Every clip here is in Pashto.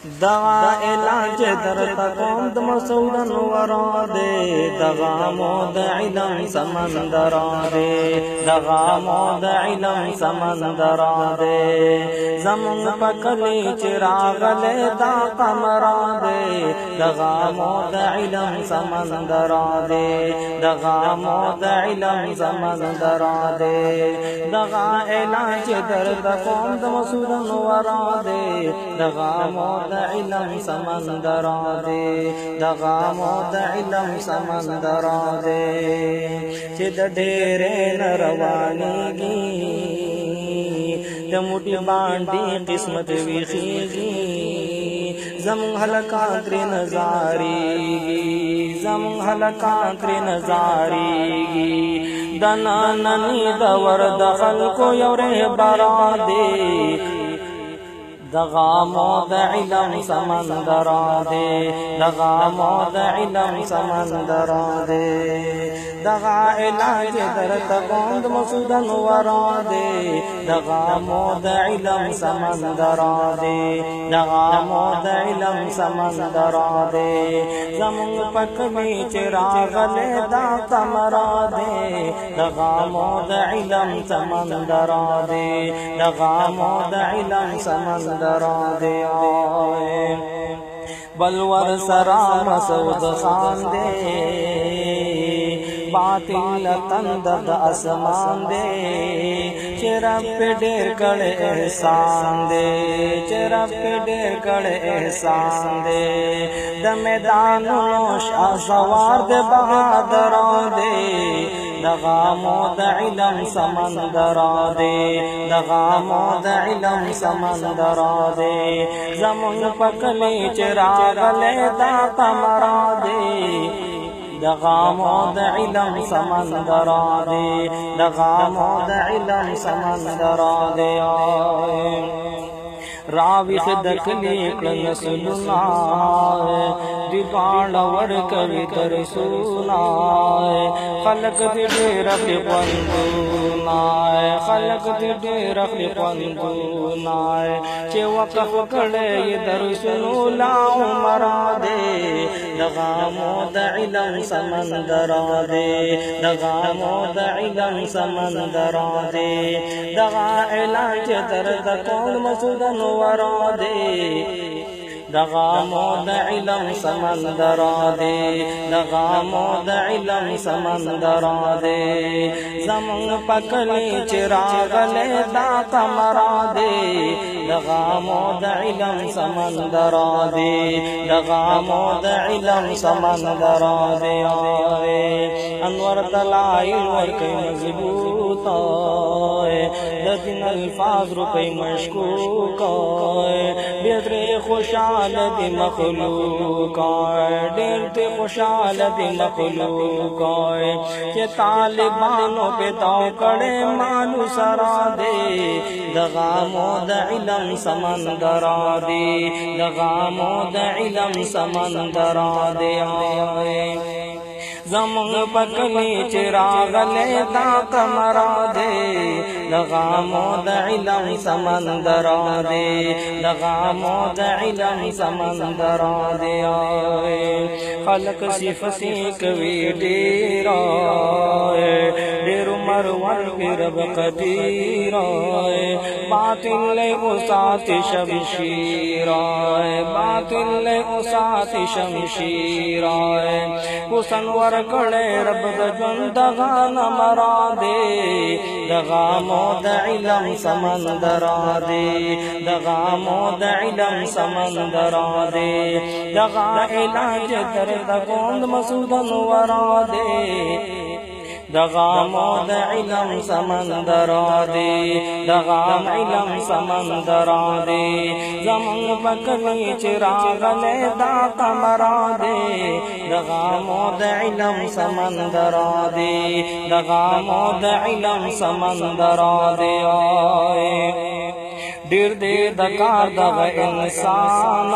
دغا علاج درتا قوم د مسعود انور دے دغا مود علم سمندر دے دغا مود علم سمندر دے زمون پکلی چراغ لے دا قمر دے دغا مود علم سمندر دے دغا مود علم سمندر دے دغا علاج درتا قوم د مسعود انور دے دغا مود علم سمندر دے دغا مود علم سمندر دے چه د ډېرې نه روانېږي د موټي باندې قسمت ویخېږي زمون هلکان ترې نظارېږي زمون هلکان ترې نظارېږي د ننني دور د خلکو یو رهبر دی دغا مود علم سمندر دے دغا مود علم سمندر دے دغا علاج درتا قوم د مسعود انور دے دغا مود علم سمندر دے دغا مود علم سمندر دے زمون پکلی چراغ لے دا قمر دے دغا مود علم سمندر دے دغا مود علم سمندر دے بلور سرا مسعود خان دے باطل تندر د اسمان دے چرپ پہ ډېر کړه احسان دے چرپ پہ ډېر کړه احسان دے د میدانونو شاهسوار دے بہادر دے دغا مود علم سمندر دے دغا مود علم سمندر دے زمون پکلی چراغ لے دا قمر دے دغا مود علم سمندر دے دغا مود علم سمندر دے راویخ دکلی کل سلونا دی پاڑا ورکوی ترسونا خلق دی دیر اخلی قوندونا خلق دی دیر اخلی قوندونا چه وقف کڑی درسنو لا عمر دے دغا مود علم سمندر دے دغا مود علم سمندر دے دغا علاج درد قوم مسعود انور دے دغا مود علم سمندر دے دغا مود علم سمندر دے زمون پکلی چراغ لے دا قمر دے دغا مود علم سمندر دے دغا مود علم سمندر دے انور دلائل ورکی مضبوطا دن الفاظ رکی مشکوکا بیدر خوشحال دی مخلوقا دیر تی خوشحال دی مخلوقا کہ طالبانوں پہ داؤ کڑے مانو سرا دے دغا مود علم سمندر دے دغا مود علم سمندر دے زمون پکلی چراغ لے دا قمر دے دغا مود علم سمندر دے دغا مود علم سمندر دے خلق صفتی کوي ډیر ډیر مروان کی رب قدیر باطل لے اسات شمشیر باطل لے اسات شمشیر حسن ور کڑے رب دجن دغا نمر دے دغا مود علم سمندر دے دغا مود علم سمندر دے دغا علاج درد قوم مسعود انور دے دغا مود علم سمندر دے دغا علم سمندر دے زمون پکلی چراغ لے دا قمر دے دغا مود علم سمندر دے دغا مود علم سمندر دے ډیر دې د کار دغه انسان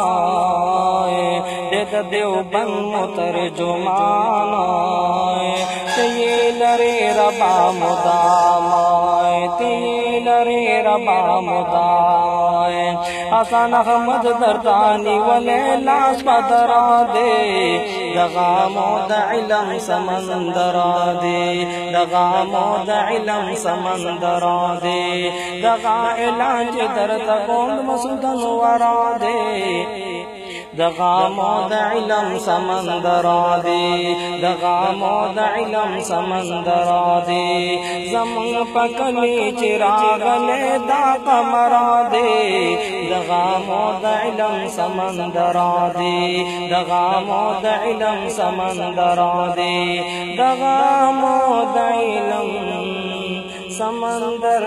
دې د دیوبند مترجمان ته یې لرې ربا مدام ته یې لري ربا مدائے حسن احمد دردانی ولیلاش بدرا دے دغامو دا علم سمندرا دے دغامو دا علم سمندرا دے دغا اعلان چه در تکون مسودن ورا دے دغامو دا علم سمندرا دے دغامو دا علم سمندرا دے زمن پکلی چراغ لے دا قمرا دے دغامو دا علم سمندرا دے دغامو دا علم سمندرا دے دغامو دا علم سمندر